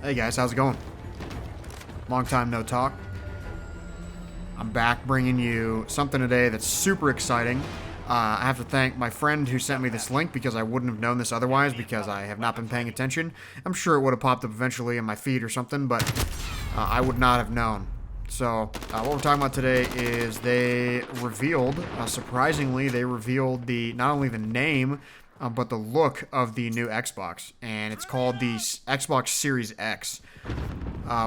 Hey guys, how's it going? Long time no talk. I'm back bringing you something today that's super exciting. I have to thank my friend who sent me this link because I wouldn't have known this otherwise because I have not been paying attention. I'm sure it would have popped up eventually in my feed or something, but I would not have known. So, what we're talking about today is they revealed, surprisingly, they revealed not only the name, but the look of the new Xbox. And it's called the Xbox Series X,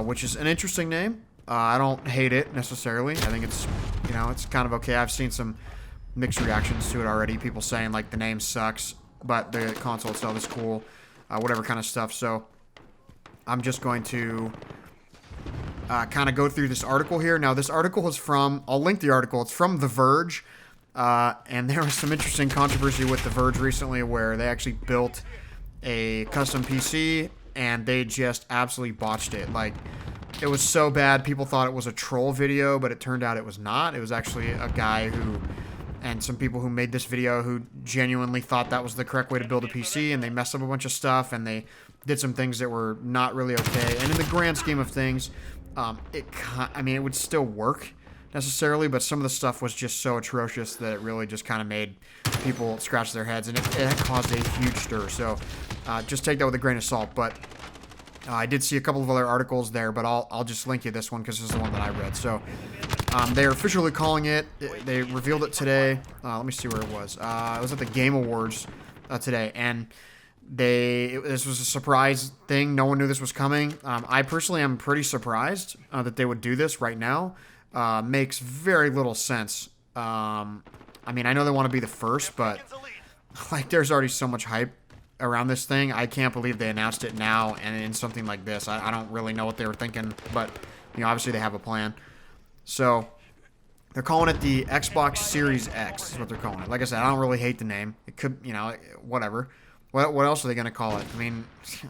which is an interesting name. I don't hate it necessarily. I think it's, it's kind of okay. I've seen some mixed reactions to it already. People saying, like, the name sucks, but the console itself is cool. Whatever kind of stuff. So, I'm just going to kind of go through this article here. Now, this article is from, I'll link the article. It's from The Verge. And there was some interesting controversy with The Verge recently where they actually built a custom PC and they just absolutely botched it. Like, it was so bad, people thought it was a troll video, but it turned out it was not. It was actually a guy and some people who made this video who genuinely thought that was the correct way to build a PC, and they messed up a bunch of stuff, and they did some things that were not really okay. And in the grand scheme of things, it would still work necessarily, but some of the stuff was just so atrocious that it really just kind of made people scratch their heads, and it caused a huge stir. So just take that with a grain of salt. But I did see a couple of other articles there, but I'll just link you this one because this is the one that I read. So they're officially calling it. They revealed it today. Let me see where it was. It was at the Game Awards today, and this was a surprise thing. No one knew this was coming. I personally am pretty surprised that they would do this right now. Makes very little sense. I know they want to be the first, but like, there's already so much hype around this thing. I can't believe they announced it now and in something like this. I don't really know what they were thinking, but obviously they have a plan. So they're calling it the Xbox Series X is what they're calling it. Like I said, I don't really hate the name. It could, whatever. What else are they going to call it?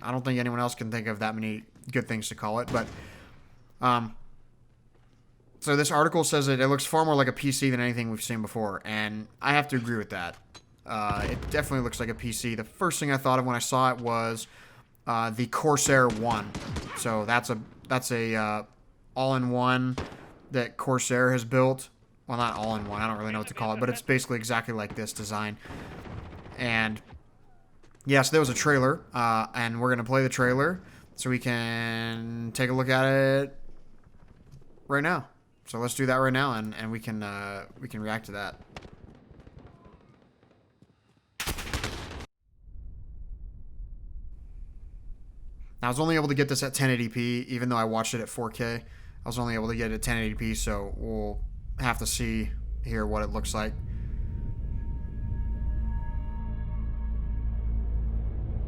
I don't think anyone else can think of that many good things to call it, but so this article says that it looks far more like a PC than anything we've seen before, and I have to agree with that. It definitely looks like a PC. The first thing I thought of when I saw it was the Corsair One. So that's a all-in-one that Corsair has built. Well, not all-in-one. I don't really know what to call it, but it's basically exactly like this design. And yes, there was a trailer, and we're gonna play the trailer so we can take a look at it right now. So let's do that right now, and we can react to that. Now, I was only able to get this at 1080p, even though I watched it at 4K. I was only able to get it at 1080p, so we'll have to see here what it looks like.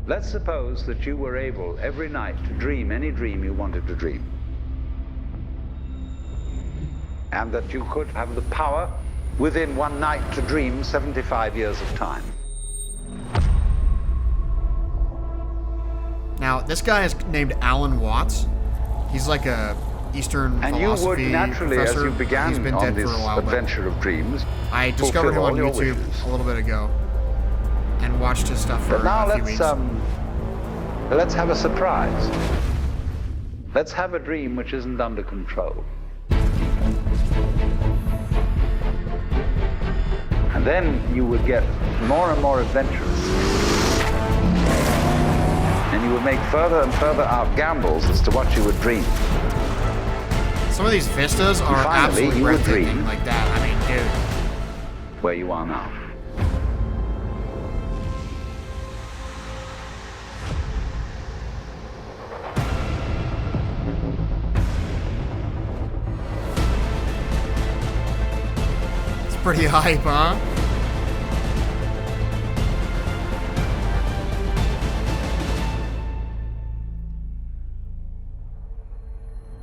Let's suppose that you were able every night to dream any dream you wanted to dream. And that you could have the power within one night to dream 75 years of time. Now, this guy is named Alan Watts. He's like a Eastern and you philosophy would naturally, professor. as you began He's been on dead this for a while, adventure of dreams, I discovered him on fulfill all your YouTube wishes. a little bit ago and watched his stuff for But now a few weeks. let's have a surprise. Let's have a dream which isn't under control. And then you would get more and more adventurous. And you would make further and further out gambles as to what you would dream. Some of these vistas are finally, absolutely you would breathtaking dream. like that. Dude. Where you are now. It's pretty hype, huh?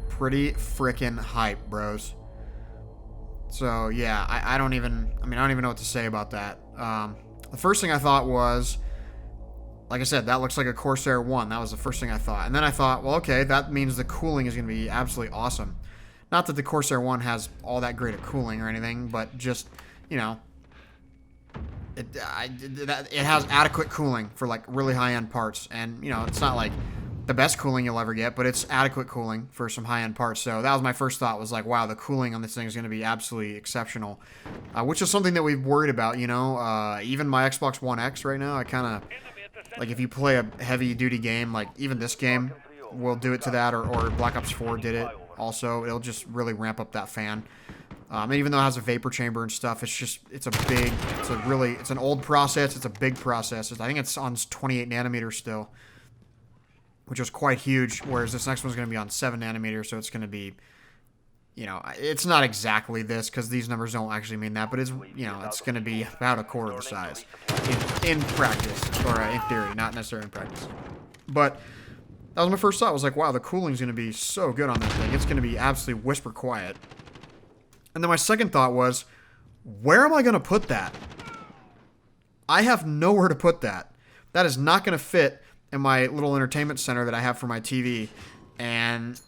Pretty frickin' hype, bros. So yeah, I don't even know what to say about that. The first thing I thought was, like I said, that looks like a Corsair One. That was the first thing I thought. And then I thought, well, okay, that means the cooling is going to be absolutely awesome. Not that the Corsair One has all that great of cooling or anything, but just, it has adequate cooling for like really high-end parts. And, it's not like the best cooling you'll ever get, but it's adequate cooling for some high-end parts. So that was my first thought, was like, wow, the cooling on this thing is going to be absolutely exceptional, which is something that we've worried about, you know. Even my Xbox One X right now, I kind of, like, if you play a heavy-duty game, like even this game will do it to that, or Black Ops 4 did it also. It'll just really ramp up that fan. And even though it has a vapor chamber and stuff, it's an old process. It's a big process. I think it's on 28 nanometers still, which is quite huge, whereas this next one's going to be on 7 nanometers, so it's going to be, you know, it's not exactly this, because these numbers don't actually mean that, but it's, you know, it's going to be about a quarter the size in practice, or in theory, not necessarily in practice. But that was my first thought. I was like, wow, the cooling's going to be so good on this thing. It's going to be absolutely whisper quiet. And then my second thought was, where am I going to put that? I have nowhere to put that. That is not going to fit in my little entertainment center that I have for my TV. And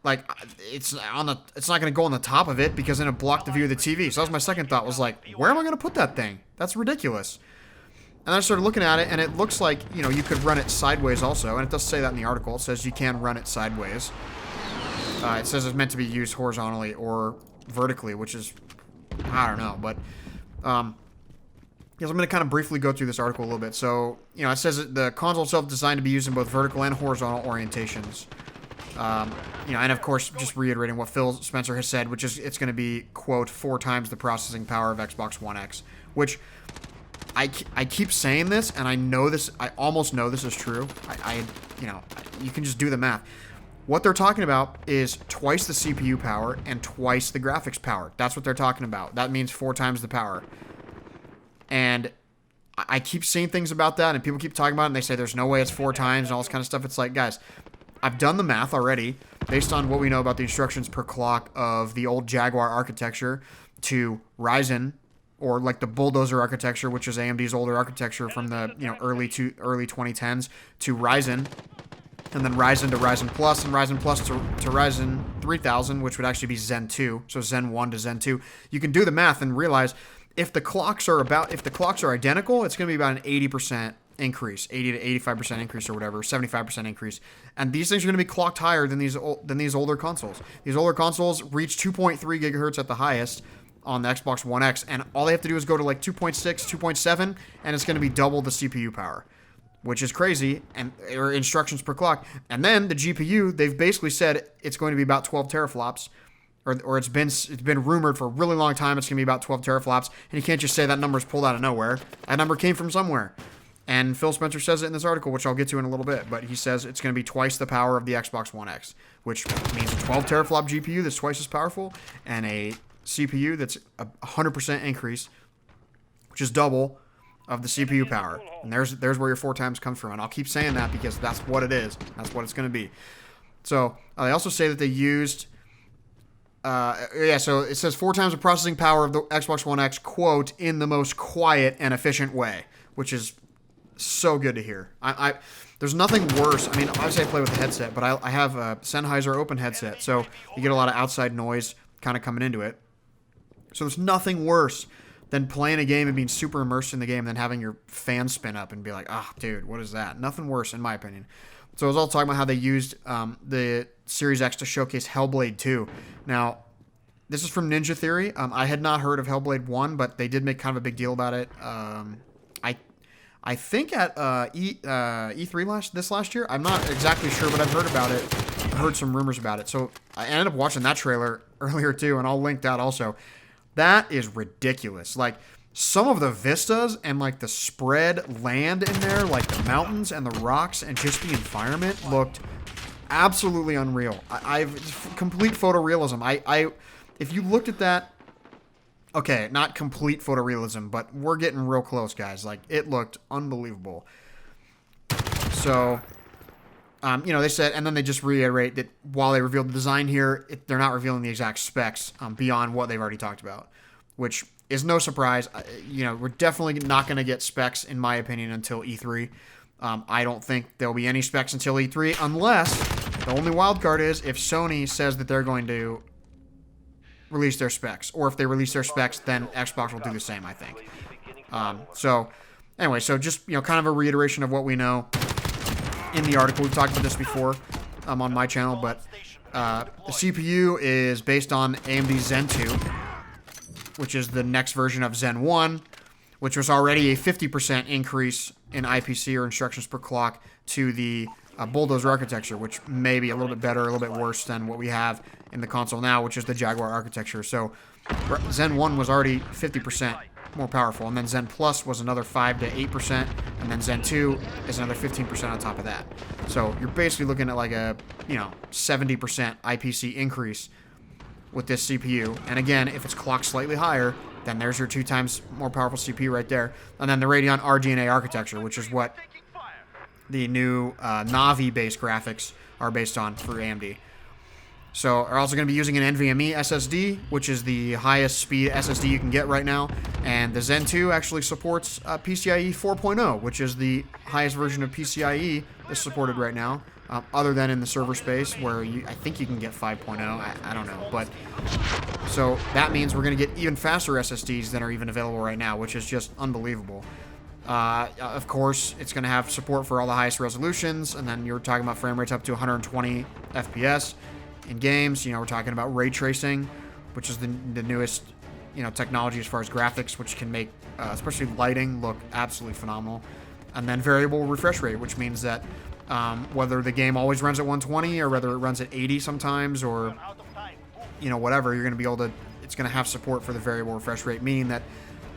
like, it's not going to go on the top of it, because then it blocked the view of the TV. So that was my second thought, was like, where am I going to put that thing? That's ridiculous. And I started looking at it, and it looks like, you know, you could run it sideways also. And it does say that in the article. It says you can run it sideways. It says it's meant to be used horizontally or vertically, which is, I don't know. But, yes, I'm going to kind of briefly go through this article a little bit. So, you know, it says that the console itself is designed to be used in both vertical and horizontal orientations. You know, and of course, just reiterating what Phil Spencer has said, which is it's going to be, quote, 4 times the processing power of Xbox One X, which I keep saying this, and I know this, I almost know this is true. You know, you can just do the math. What they're talking about is twice the CPU power and twice the graphics power. That's what they're talking about. That means 4 times the power. And I keep seeing things about that, and people keep talking about it, and they say there's no way it's 4 times and all this kind of stuff. It's like, guys, I've done the math already based on what we know about the instructions per clock of the old Jaguar architecture to Ryzen, or like the Bulldozer architecture, which is AMD's older architecture from the, you know, early 2010s, to Ryzen, and then Ryzen to Ryzen Plus, and Ryzen Plus to Ryzen 3000, which would actually be Zen 2, so Zen 1 to Zen 2. You can do the math and realize if the clocks are identical, it's going to be about an 80% increase, 80 to 85% increase or whatever, 75% increase. And these things are going to be clocked higher than these older consoles. These older consoles reach 2.3 gigahertz at the highest on the Xbox One X, and all they have to do is go to like 2.6, 2.7, and it's going to be double the CPU power, which is crazy, or instructions per clock. And then the GPU, they've basically said it's going to be about 12 teraflops, or it's been rumored for a really long time it's going to be about 12 teraflops, and you can't just say that number's pulled out of nowhere. That number came from somewhere. And Phil Spencer says it in this article, which I'll get to in a little bit, but he says it's going to be twice the power of the Xbox One X, which means a 12 teraflop GPU that's twice as powerful, and a CPU that's a 100% increase, which is double of the CPU power. And there's where your 4 times comes from. And I'll keep saying that because that's what it is. That's what it's going to be. So they also say that they used, so it says 4 times the processing power of the Xbox One X, quote, in the most quiet and efficient way, which is so good to hear. There's nothing worse. I mean, obviously I play with a headset, but I have a Sennheiser open headset, so you get a lot of outside noise kind of coming into it. So there's nothing worse than playing a game and being super immersed in the game and then having your fan spin up and be like, dude, what is that? Nothing worse, in my opinion. So I was also talking about how they used the Series X to showcase Hellblade 2. Now, this is from Ninja Theory. I had not heard of Hellblade 1, but they did make kind of a big deal about it. I think at E3 this last year. I'm not exactly sure, but I've heard about it. I heard some rumors about it. So I ended up watching that trailer earlier too, and I'll link that also. That is ridiculous. Like, some of the vistas and like the spread land in there, like the mountains and the rocks and just the environment looked absolutely unreal. I've complete photorealism. If you looked at that, okay, not complete photorealism, but we're getting real close, guys. Like, it looked unbelievable. So, you know, they said, and then they just reiterate that while they revealed the design here, they're not revealing the exact specs beyond what they've already talked about, which is no surprise. You know, we're definitely not going to get specs, in my opinion, until E3. I don't think there'll be any specs until E3, unless the only wild card is if Sony says that they're going to release their specs, or if they release their specs, then Xbox will do the same, I think. So anyway, so just, you know, kind of a reiteration of what we know. in the article. We've talked about this before on my channel, but the CPU is based on AMD Zen 2, which is the next version of Zen 1, which was already a 50% increase in IPC, or instructions per clock, to the Bulldozer architecture, which may be a little bit better, a little bit worse than what we have in the console now, which is the Jaguar architecture. So Zen 1 was already 50% more powerful, and then Zen Plus was another 5 to 8%, and then Zen 2 is another 15% on top of that. So you're basically looking at like a 70% IPC increase with this CPU. And again, if it's clocked slightly higher, then there's your 2 times more powerful CPU right there. And then the Radeon RDNA architecture, which is what the new Navi-based graphics are based on for AMD. So are also going to be using an NVMe SSD, which is the highest speed SSD you can get right now. And the Zen 2 actually supports PCIe 4.0, which is the highest version of PCIe that's supported right now, other than in the server space, where I think you can get 5.0. I don't know. But so that means we're going to get even faster SSDs than are even available right now, which is just unbelievable. Of course, it's going to have support for all the highest resolutions, and then you're talking about frame rates up to 120 FPS in games. We're talking about ray tracing, which is the newest, technology as far as graphics, which can make, especially lighting, look absolutely phenomenal. And then variable refresh rate, which means that whether the game always runs at 120 or whether it runs at 80 sometimes, or whatever, you're going to be able to. It's going to have support for the variable refresh rate, meaning that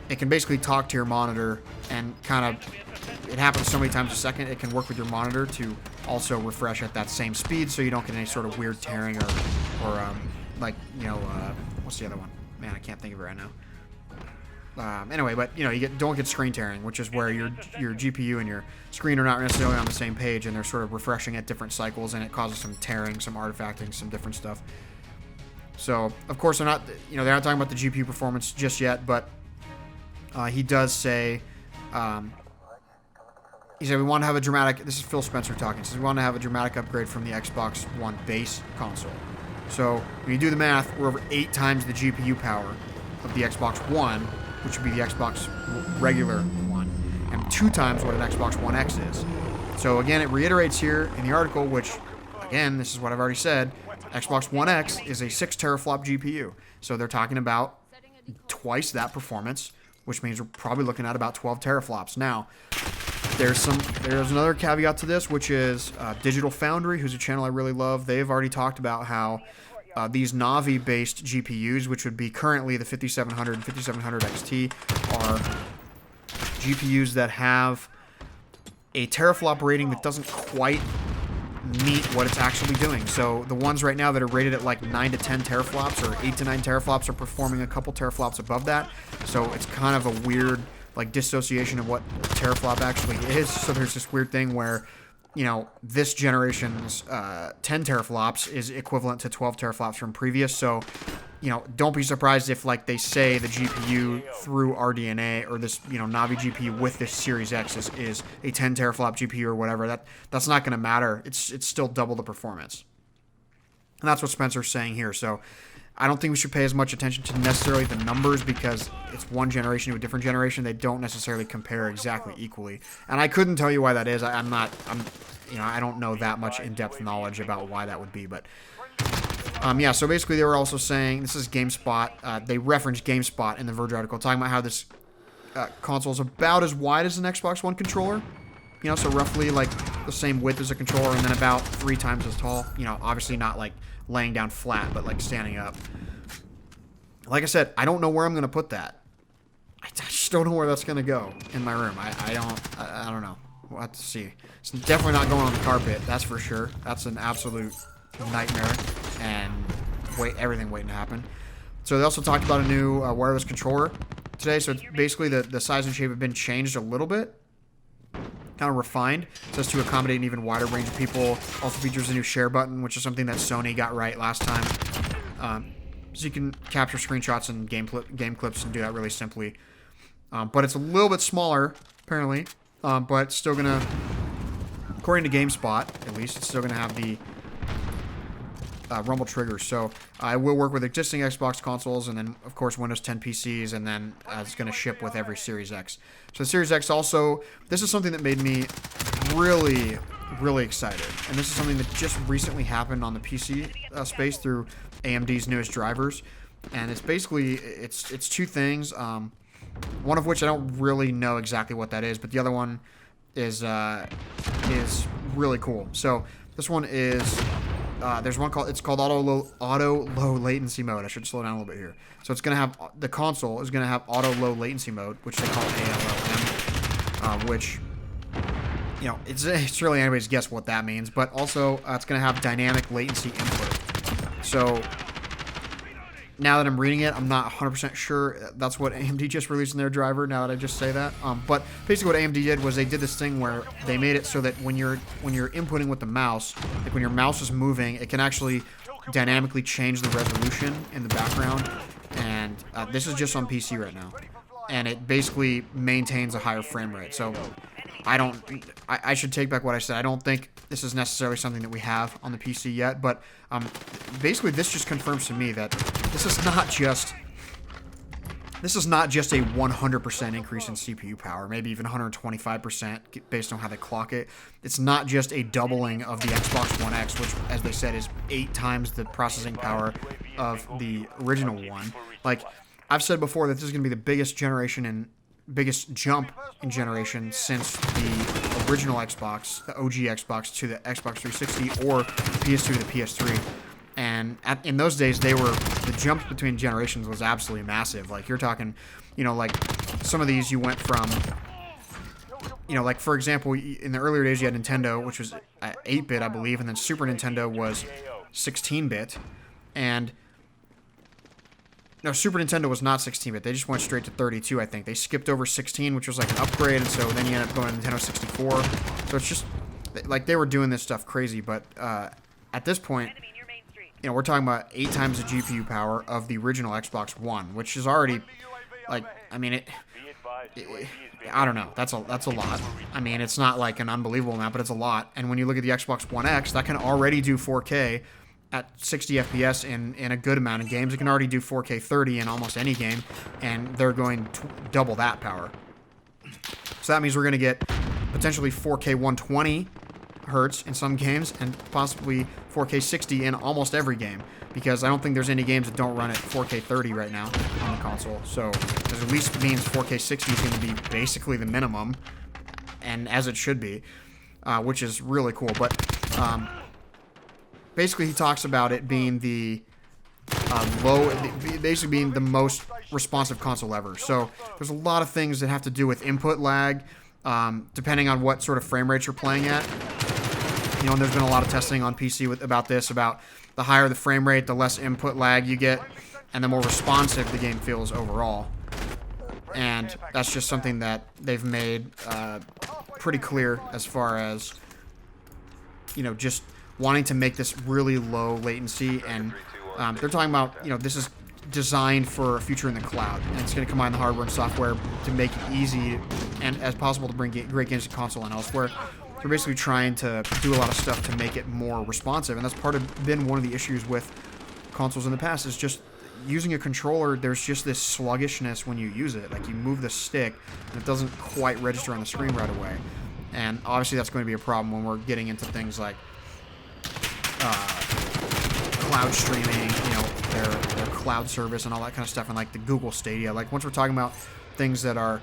it can basically talk to your monitor and kind of, it happens so many times a second, it can work with your monitor to also refresh at that same speed, so you don't get any sort of weird tearing or what's the other one? Man, I can't think of it right now. Anyway, but you don't get screen tearing, which is where your GPU and your screen are not necessarily on the same page, and they're sort of refreshing at different cycles, and it causes some tearing, some artifacting, some different stuff. So, of course, they're not talking about the GPU performance just yet, but he does say, he said, we want to have a dramatic, this is Phil Spencer talking, he says, we want to have a dramatic upgrade from the Xbox One base console. So, when you do the math, we're over 8 times the GPU power of the Xbox One, which would be the Xbox regular one, and 2 times what an Xbox One X is. So, again, it reiterates here in the article, which, again, this is what I've already said, Xbox One X is a 6 teraflop GPU. So, they're talking about twice that performance, which means we're probably looking at about 12 teraflops. Now, there's another caveat to this, which is Digital Foundry, who's a channel I really love. They've already talked about how these Navi-based GPUs, which would be currently the 5700 and 5700 XT, are GPUs that have a teraflop rating that doesn't quite meet what it's actually doing. So the ones right now that are rated at like 9 to 10 teraflops or 8 to 9 teraflops are performing a couple teraflops above that. So it's kind of a weird like dissociation of what teraflop actually is. So there's this weird thing where, this generation's 10 teraflops is equivalent to 12 teraflops from previous. So, don't be surprised if like they say the GPU through RDNA or this, Navi GPU with this Series X is a 10 teraflop GPU or whatever. That's not going to matter. It's still double the performance. And that's what Spencer's saying here. So I don't think we should pay as much attention to necessarily the numbers, because it's one generation to a different generation. They don't necessarily compare exactly equally. And I couldn't tell you why that is. I don't know that much in-depth knowledge about why that would be, but so basically they were also saying, this is GameSpot, they referenced GameSpot in the Verge article, talking about how this console is about as wide as an Xbox One controller, so roughly like the same width as a controller, and then about 3 times as tall, obviously not like laying down flat, but like standing up. Like I said, I don't know where I'm going to put that. I just don't know where that's going to go in my room. I don't know. We'll have to see. It's definitely not going on the carpet, that's for sure. That's an absolute nightmare, and everything waiting to happen. So they also talked about a new wireless controller today. So it's basically the size and shape have been changed a little bit, kind of refined, so as to accommodate an even wider range of people. Also features a new share button, which is something that Sony got right last time. So you can capture screenshots and game clips and do that really simply. But it's a little bit smaller, apparently. But it's still going to, according to GameSpot, at least, it's still going to have the rumble triggers. So it will work with existing Xbox consoles, and then, of course, Windows 10 PCs, and then it's going to ship with every Series X. So the Series X also, this is something that made me really really excited. And this is something that just recently happened on the PC space through AMD's newest drivers. And it's basically, it's two things. One of which I don't really know exactly what that is, but the other one is really cool. So this one is, there's one called, it's called auto low latency mode. I should slow down a little bit here. So it's going to have, the console is going to have auto low latency mode, which they call ALLM, which, you know, it's really anybody's guess what that means, but also it's going to have dynamic latency input. So now that I'm reading it, I'm not 100% sure that's what AMD just released in their driver, now that I just say that. But basically what AMD did was they did this thing where they made it so that when you're inputting with the mouse, like when your mouse is moving, it can actually dynamically change the resolution in the background. And this is just on PC right now. And it basically maintains a higher frame rate. So I should take back what I said. I don't think this is necessarily something that we have on the PC yet, but basically this just confirms to me that this is not just a 100% increase in CPU power, maybe even 125% based on how they clock it. It's not just a doubling of the Xbox One X, which, as they said, is 8 times the processing power of the original one. Like, I've said before that this is going to be the biggest jump in generation since the original Xbox, the OG Xbox, to the Xbox 360 or PS2 to the PS3. And in those days, the jump between generations was absolutely massive. Like, you're talking, you know, like some of these you went from, you know, like for example, in the earlier days you had Nintendo, which was 8-bit, I believe, and then Super Nintendo was 16-bit, and no, Super Nintendo was not 16-bit. They just went straight to 32, I think. They skipped over 16, which was like an upgrade, and so then you end up going to Nintendo 64. So it's just, like, they were doing this stuff crazy, but at this point, you know, we're talking about 8 times the GPU power of the original Xbox One, which is already, like, I mean, I don't know. That's a lot. I mean, it's not like an unbelievable amount, but it's a lot. And when you look at the Xbox One X, that can already do 4K at 60 FPS in a good amount of games. It can already do 4K 30 in almost any game, and they're going to double that power. So that means we're going to get potentially 4K 120 hertz in some games, and possibly 4K 60 in almost every game, because I don't think there's any games that don't run at 4K 30 right now on the console. So this at least means 4K 60 is going to be basically the minimum, and as it should be, which is really cool. But basically he talks about it being the basically being the most responsive console ever. So there's a lot of things that have to do with input lag, depending on what sort of frame rates you're playing at. You know, and there's been a lot of testing on PC about the higher the frame rate, the less input lag you get, and the more responsive the game feels overall. And that's just something that they've made pretty clear as far as, you know, just wanting to make this really low latency. And they're talking about, you know, this is designed for a future in the cloud, and it's going to combine the hardware and software to make it easy and as possible to bring great games to console and elsewhere. They're basically trying to do a lot of stuff to make it more responsive, and that's been one of the issues with consoles in the past, is just using a controller. There's just this sluggishness when you use it. Like, you move the stick and it doesn't quite register on the screen right away, and obviously that's going to be a problem when we're getting into things like cloud streaming, you know, their cloud service and all that kind of stuff, and like the Google Stadia. Like, once we're talking about things that are,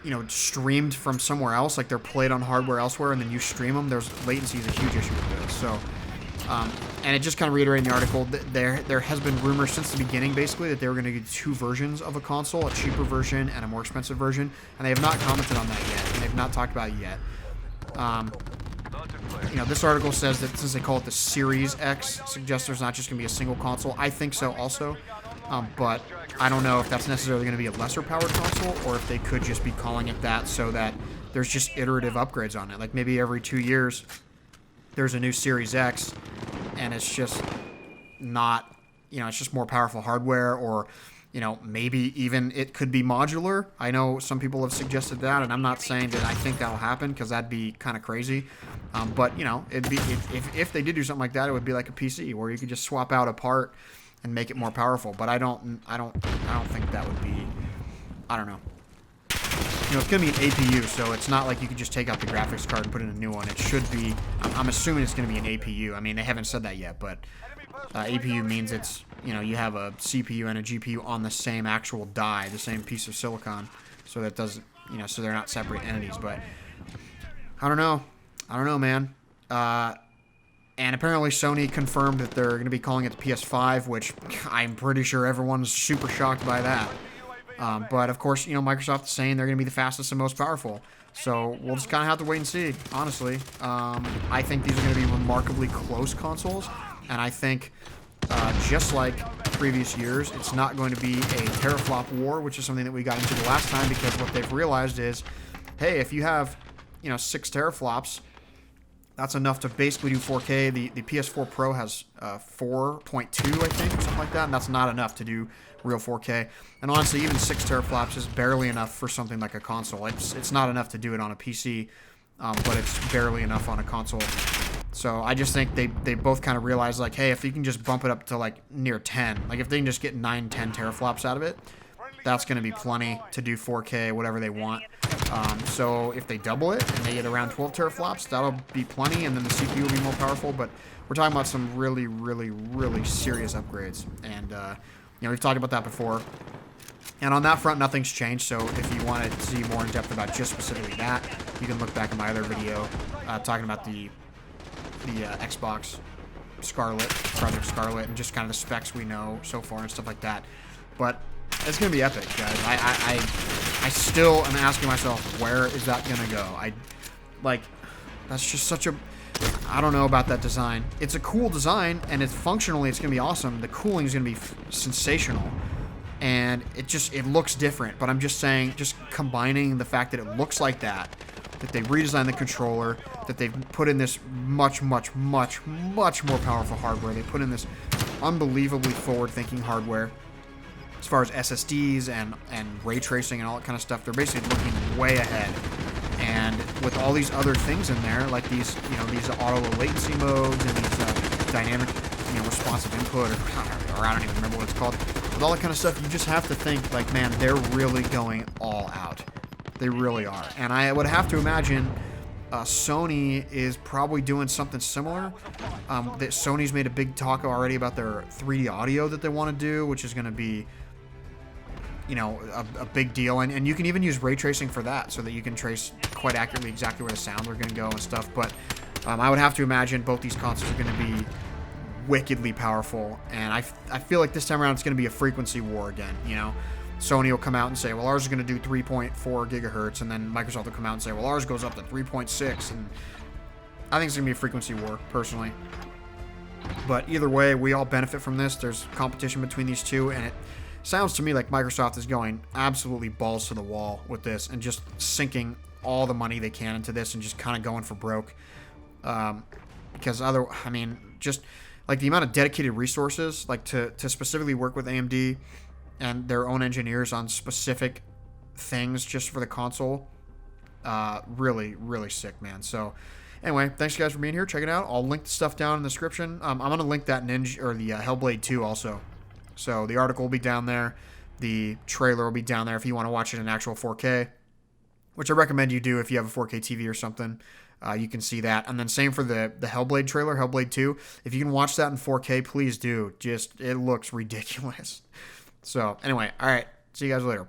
you know, streamed from somewhere else, like they're played on hardware elsewhere, and then you stream them, there's latency is a huge issue with this. So, and it just kind of reiterated in the article that there has been rumors since the beginning, basically, that they were going to do 2 versions of a console, a cheaper version and a more expensive version, and they have not commented on that yet, and they've not talked about it yet. You know, this article says that since they call it the Series X, suggests there's not just going to be a single console. I think so also, but I don't know if that's necessarily going to be a lesser powered console, or if they could just be calling it that so that there's just iterative upgrades on it. Like, maybe every 2 years there's a new Series X, and it's just not, you know, it's just more powerful hardware, or, you know, maybe even it could be modular. I know some people have suggested that, and I'm not saying that I think that'll happen, because that'd be kind of crazy. But, you know, it'd be, if they did do something like that, it would be like a PC where you could just swap out a part and make it more powerful. But I don't think that would be, I don't know. it's going to be an APU, so it's not like you can just take out the graphics card and put in a new one. It should be, I'm assuming it's going to be an APU. I mean, they haven't said that yet, but APU means it's, you have a CPU and a GPU on the same actual die, the same piece of silicon, so that doesn't, so they're not separate entities. But I don't know, man. And apparently Sony confirmed that they're going to be calling it the PS5, which I'm pretty sure everyone's super shocked by that. But of course, Microsoft is saying they're going to be the fastest and most powerful. So we'll just kind of have to wait and see, honestly. I think these are going to be remarkably close consoles. And I think, just like previous years, it's not going to be a teraflop war, which is something that we got into the last time, because what they've realized is, hey, if you have, 6 teraflops, that's enough to basically do 4K. The PS4 Pro has 4.2, I think, or something like that, and that's not enough to do real 4K. And honestly, even 6 teraflops is barely enough for something like a console. It's not enough to do it on a PC, but it's barely enough on a console. So I just think they both kind of realize, like, hey, if you can just bump it up to, like, near 10, like, if they can just get 9, 10 teraflops out of it, that's going to be plenty to do 4K, whatever they want. So if they double it and they get around 12 teraflops, that'll be plenty, and then the CPU will be more powerful. But we're talking about some really, really, really serious upgrades. And, we've talked about that before. And on that front, nothing's changed. So if you want to see more in depth about just specifically that, you can look back at my other video talking about the Xbox Scarlet, Project Scarlet, and just kind of the specs we know so far and stuff like that. But it's going to be epic, guys. I still am asking myself, where is that going to go? That's just such a... I don't know about that design. It's a cool design, and functionally it's going to be awesome. The cooling is going to be sensational. And it looks different. But I'm just saying, just combining the fact that it looks like that they redesigned the controller, that they've put in this much, much, much, much more powerful hardware. They put in this unbelievably forward-thinking hardware. As far as SSDs and ray tracing and all that kind of stuff, they're basically looking way ahead. And with all these other things in there, like these auto low latency modes and these dynamic, responsive input, or I don't even remember what it's called. With all that kind of stuff, you just have to think, like, man, they're really going all out. They really are. And I would have to imagine Sony is probably doing something similar. That Sony's made a big talk already about their 3D audio that they want to do, which is going to be, a big deal. And you can even use ray tracing for that, so that you can trace quite accurately exactly where the sounds are going to go and stuff. But I would have to imagine both these consoles are going to be wickedly powerful. And I feel like this time around it's going to be a frequency war again, Sony will come out and say, well, ours is going to do 3.4 gigahertz, and then Microsoft will come out and say, well, ours goes up to 3.6, and I think it's going to be a frequency war, personally. But either way, we all benefit from this. There's competition between these two, and it sounds to me like Microsoft is going absolutely balls to the wall with this and just sinking all the money they can into this and just kind of going for broke. Because just like the amount of dedicated resources, like to specifically work with AMD and their own engineers on specific things just for the console. Really, really sick, man. So anyway, thanks guys for being here. Check it out. I'll link the stuff down in the description. I'm going to link that the Hellblade 2 also. So the article will be down there. The trailer will be down there if you want to watch it in actual 4K, which I recommend you do if you have a 4K TV or something. You can see that. And then same for the Hellblade trailer, Hellblade 2. If you can watch that in 4K, please do. It looks ridiculous. So, anyway, all right. See you guys later.